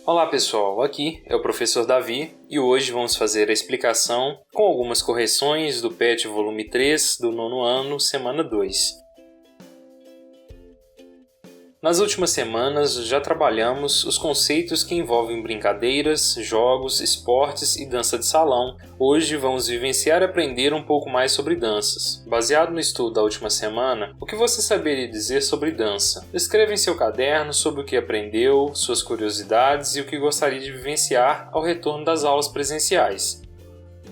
Olá pessoal, aqui é o professor Davi e hoje vamos fazer a explicação com algumas correções do PET volume 3 do nono ano, semana 2. Nas últimas semanas já trabalhamos os conceitos que envolvem brincadeiras, jogos, esportes e dança de salão. Hoje vamos vivenciar e aprender um pouco mais sobre danças. Baseado no estudo da última semana, o que você saberia dizer sobre dança? Escreva em seu caderno sobre o que aprendeu, suas curiosidades e o que gostaria de vivenciar ao retorno das aulas presenciais.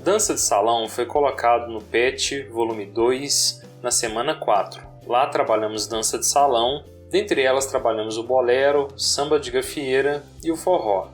Dança de salão foi colocado no PET volume 2 na semana 4. Lá trabalhamos dança de salão. Dentre elas trabalhamos o bolero, samba de gafieira e o forró.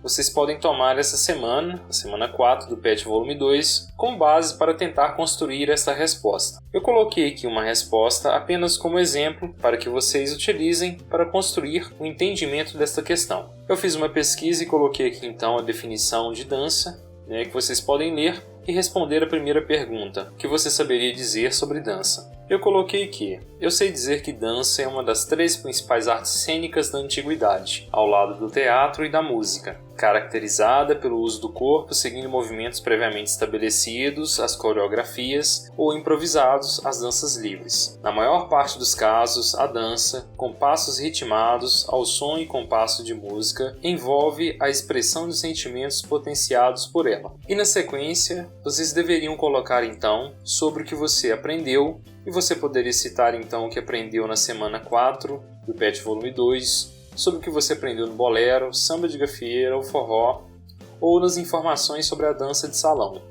Vocês podem tomar essa semana, a semana 4 do PET volume 2, como base para tentar construir essa resposta. Eu coloquei aqui uma resposta apenas como exemplo para que vocês utilizem para construir o entendimento desta questão. Eu fiz uma pesquisa e coloquei aqui então a definição de dança, que vocês podem ler e responder a primeira pergunta, o que você saberia dizer sobre dança. Eu coloquei que eu sei dizer que dança é uma das 3 principais artes cênicas da antiguidade, ao lado do teatro e da música, caracterizada pelo uso do corpo seguindo movimentos previamente estabelecidos, as coreografias, ou improvisados, as danças livres. Na maior parte dos casos, a dança, com passos ritmados ao som e compasso de música, envolve a expressão de sentimentos potenciados por ela. E na sequência, vocês deveriam colocar então sobre o que você aprendeu. E você poderia citar então o que aprendeu na semana 4 do PET volume 2, sobre o que você aprendeu no bolero, samba de gafieira ou forró, ou nas informações sobre a dança de salão.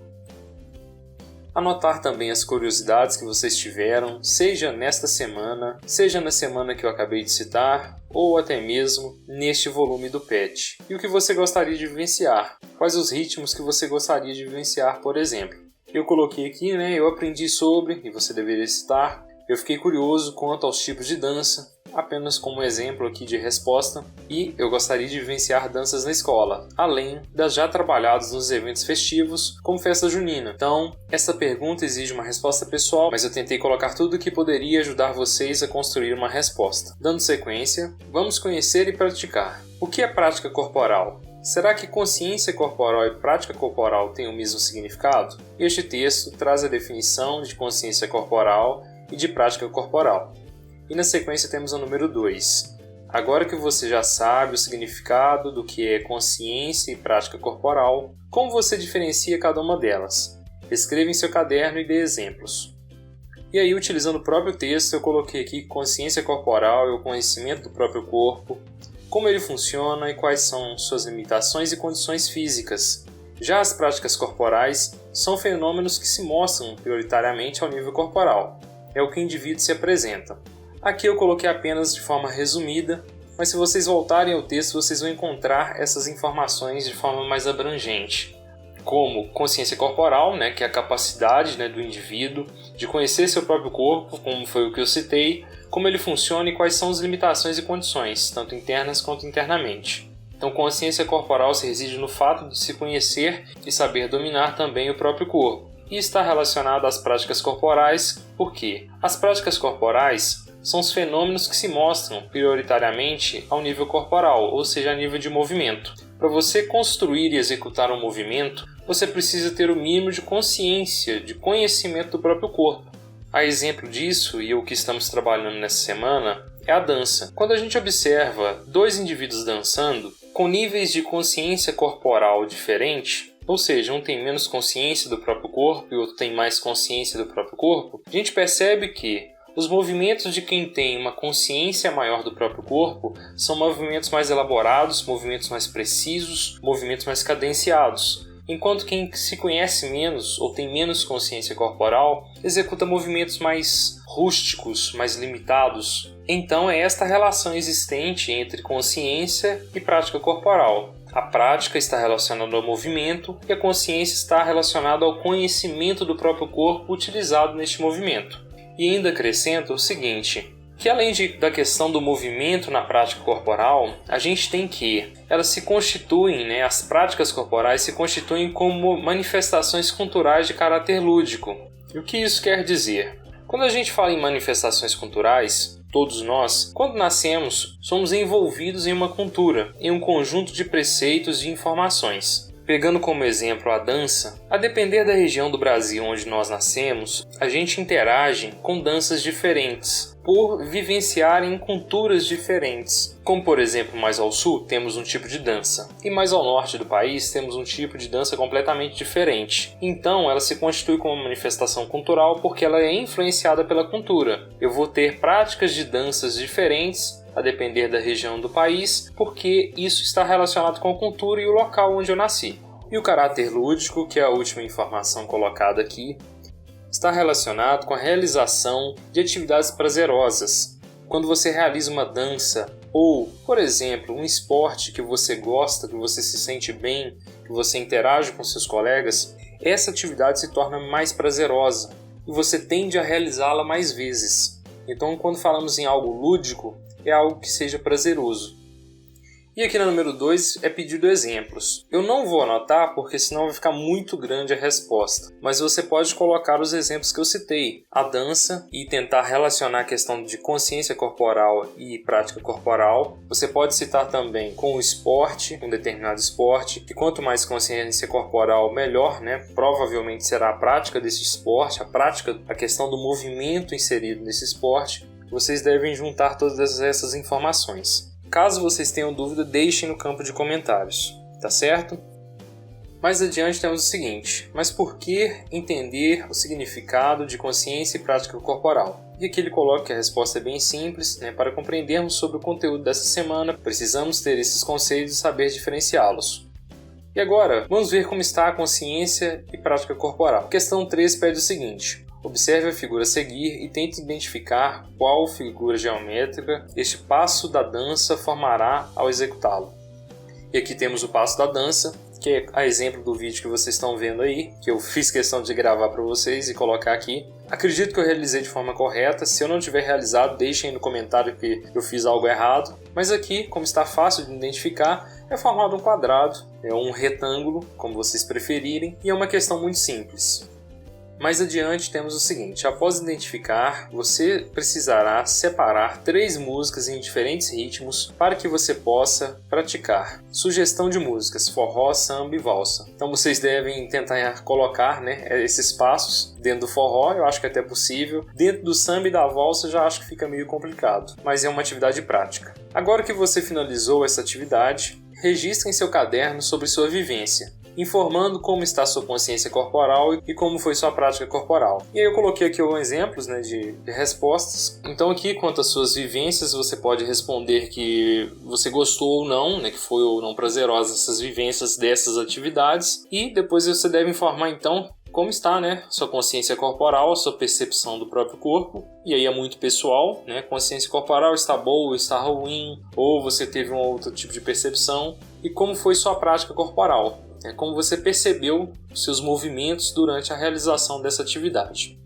Anotar também as curiosidades que vocês tiveram, seja nesta semana, seja na semana que eu acabei de citar, ou até mesmo neste volume do PET. E o que você gostaria de vivenciar? Quais os ritmos que você gostaria de vivenciar, por exemplo? Eu coloquei aqui, eu aprendi sobre, e você deveria citar, eu fiquei curioso quanto aos tipos de dança, apenas como exemplo aqui de resposta, e eu gostaria de vivenciar danças na escola, além das já trabalhadas nos eventos festivos, como festa junina. Então, essa pergunta exige uma resposta pessoal, mas eu tentei colocar tudo o que poderia ajudar vocês a construir uma resposta. Dando sequência, vamos conhecer e praticar. O que é prática corporal? Será que consciência corporal e prática corporal têm o mesmo significado? Este texto traz a definição de consciência corporal e de prática corporal. E na sequência temos o número 2. Agora que você já sabe o significado do que é consciência e prática corporal, como você diferencia cada uma delas? Escreva em seu caderno e dê exemplos. E aí, utilizando o próprio texto, eu coloquei aqui que consciência corporal é o conhecimento do próprio corpo, como ele funciona e quais são suas limitações e condições físicas. Já as práticas corporais são fenômenos que se mostram prioritariamente ao nível corporal. É o que o indivíduo se apresenta. Aqui eu coloquei apenas de forma resumida, mas se vocês voltarem ao texto, vocês vão encontrar essas informações de forma mais abrangente. Como consciência corporal, que é a capacidade do indivíduo de conhecer seu próprio corpo, como foi o que eu citei, como ele funciona e quais são as limitações e condições, tanto internas quanto internamente. Então, consciência corporal se reside no fato de se conhecer e saber dominar também o próprio corpo. E está relacionado às práticas corporais, porque as práticas corporais são os fenômenos que se mostram prioritariamente ao nível corporal, ou seja, a nível de movimento. Para você construir e executar um movimento, você precisa ter o mínimo de consciência, de conhecimento do próprio corpo. A exemplo disso, e o que estamos trabalhando nessa semana, é a dança. Quando a gente observa 2 indivíduos dançando, com níveis de consciência corporal diferentes, ou seja, um tem menos consciência do próprio corpo e o outro tem mais consciência do próprio corpo, a gente percebe que os movimentos de quem tem uma consciência maior do próprio corpo são movimentos mais elaborados, movimentos mais precisos, movimentos mais cadenciados. Enquanto quem se conhece menos ou tem menos consciência corporal executa movimentos mais rústicos, mais limitados. Então é esta relação existente entre consciência e prática corporal. A prática está relacionada ao movimento e a consciência está relacionada ao conhecimento do próprio corpo utilizado neste movimento. E ainda acrescento o seguinte, que além da questão do movimento na prática corporal, a gente tem que elas se constituem, as práticas corporais se constituem como manifestações culturais de caráter lúdico. E o que isso quer dizer? Quando a gente fala em manifestações culturais, todos nós, quando nascemos, somos envolvidos em uma cultura, em um conjunto de preceitos e informações. Pegando como exemplo a dança, a depender da região do Brasil onde nós nascemos, a gente interage com danças diferentes, por vivenciar em culturas diferentes. Como por exemplo, mais ao sul temos um tipo de dança, e mais ao norte do país temos um tipo de dança completamente diferente. Então ela se constitui como uma manifestação cultural porque ela é influenciada pela cultura. Eu vou ter práticas de danças diferentes a depender da região do país, porque isso está relacionado com a cultura e o local onde eu nasci. E o caráter lúdico, que é a última informação colocada aqui, está relacionado com a realização de atividades prazerosas. Quando você realiza uma dança ou, por exemplo, um esporte que você gosta, que você se sente bem, que você interage com seus colegas, essa atividade se torna mais prazerosa e você tende a realizá-la mais vezes. Então, quando falamos em algo lúdico, é algo que seja prazeroso. E aqui no número 2 é pedido exemplos. Eu não vou anotar porque senão vai ficar muito grande a resposta, mas você pode colocar os exemplos que eu citei. A dança e tentar relacionar a questão de consciência corporal e prática corporal. Você pode citar também com o esporte, um determinado esporte, que quanto mais consciência corporal, melhor, né? Provavelmente será a prática desse esporte, a questão do movimento inserido nesse esporte. Vocês devem juntar todas essas informações. Caso vocês tenham dúvida, deixem no campo de comentários, tá certo? Mais adiante temos o seguinte: mas por que entender o significado de consciência e prática corporal? E aqui ele coloca que a resposta é bem simples, né? Para compreendermos sobre o conteúdo dessa semana, precisamos ter esses conceitos e saber diferenciá-los. E agora, vamos ver como está a consciência e prática corporal. Questão 3 pede o seguinte: observe a figura a seguir e tente identificar qual figura geométrica este passo da dança formará ao executá-lo. E aqui temos o passo da dança, que é a exemplo do vídeo que vocês estão vendo aí, que eu fiz questão de gravar para vocês e colocar aqui. Acredito que eu realizei de forma correta. Se eu não tiver realizado, deixem no comentário que eu fiz algo errado. Mas aqui, como está fácil de identificar, é formado um quadrado, é um retângulo, como vocês preferirem, e é uma questão muito simples. Mais adiante temos o seguinte: após identificar, você precisará separar 3 músicas em diferentes ritmos para que você possa praticar. Sugestão de músicas: forró, samba e valsa. Então vocês devem tentar colocar, né, esses passos dentro do forró, eu acho que é até possível. Dentro do samba e da valsa já acho que fica meio complicado, mas é uma atividade prática. Agora que você finalizou essa atividade, registre em seu caderno sobre sua vivência, informando como está sua consciência corporal e como foi sua prática corporal. E aí eu coloquei aqui alguns exemplos, né, de respostas. Então aqui, quanto às suas vivências, você pode responder que você gostou ou não, né, que foi ou não prazerosa essas vivências dessas atividades. E depois você deve informar então como está, né, sua consciência corporal, a sua percepção do próprio corpo. E aí é muito pessoal, né? Consciência corporal está boa, está ruim, ou você teve um outro tipo de percepção. E como foi sua prática corporal, como você percebeu seus movimentos durante a realização dessa atividade.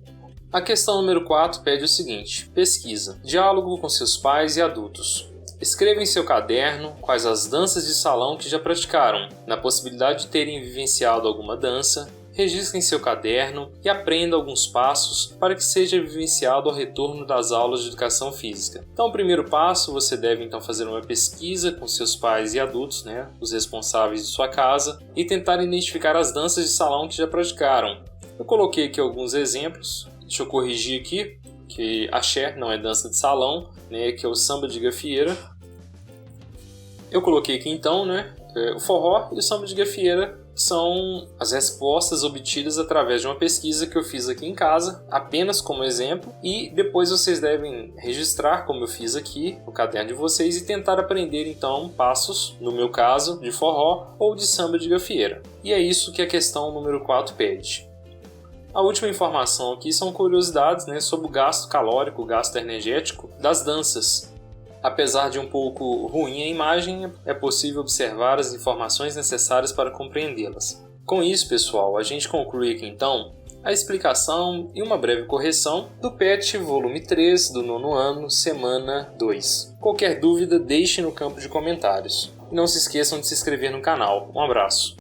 A questão número 4 pede o seguinte: pesquisa. Diálogo com seus pais e adultos. Escreva em seu caderno quais as danças de salão que já praticaram. Na possibilidade de terem vivenciado alguma dança, registre em seu caderno e aprenda alguns passos para que seja vivenciado ao retorno das aulas de educação física. Então, o primeiro passo, você deve então fazer uma pesquisa com seus pais e adultos, né, os responsáveis de sua casa, e tentar identificar as danças de salão que já praticaram. Eu coloquei aqui alguns exemplos, deixa eu corrigir aqui, que axé não é dança de salão, né, que é o samba de gafieira. Eu coloquei aqui então, né, o forró e o samba de gafieira são as respostas obtidas através de uma pesquisa que eu fiz aqui em casa, apenas como exemplo, e depois vocês devem registrar, como eu fiz aqui, no caderno de vocês, e tentar aprender então passos, no meu caso, de forró ou de samba de gafieira. E é isso que a questão número 4 pede. A última informação aqui são curiosidades, né, sobre o gasto calórico, o gasto energético das danças. Apesar de um pouco ruim a imagem, é possível observar as informações necessárias para compreendê-las. Com isso, pessoal, a gente conclui aqui então a explicação e uma breve correção do PET volume 3 do 9º ano, semana 2. Qualquer dúvida, deixe no campo de comentários. E não se esqueçam de se inscrever no canal. Um abraço!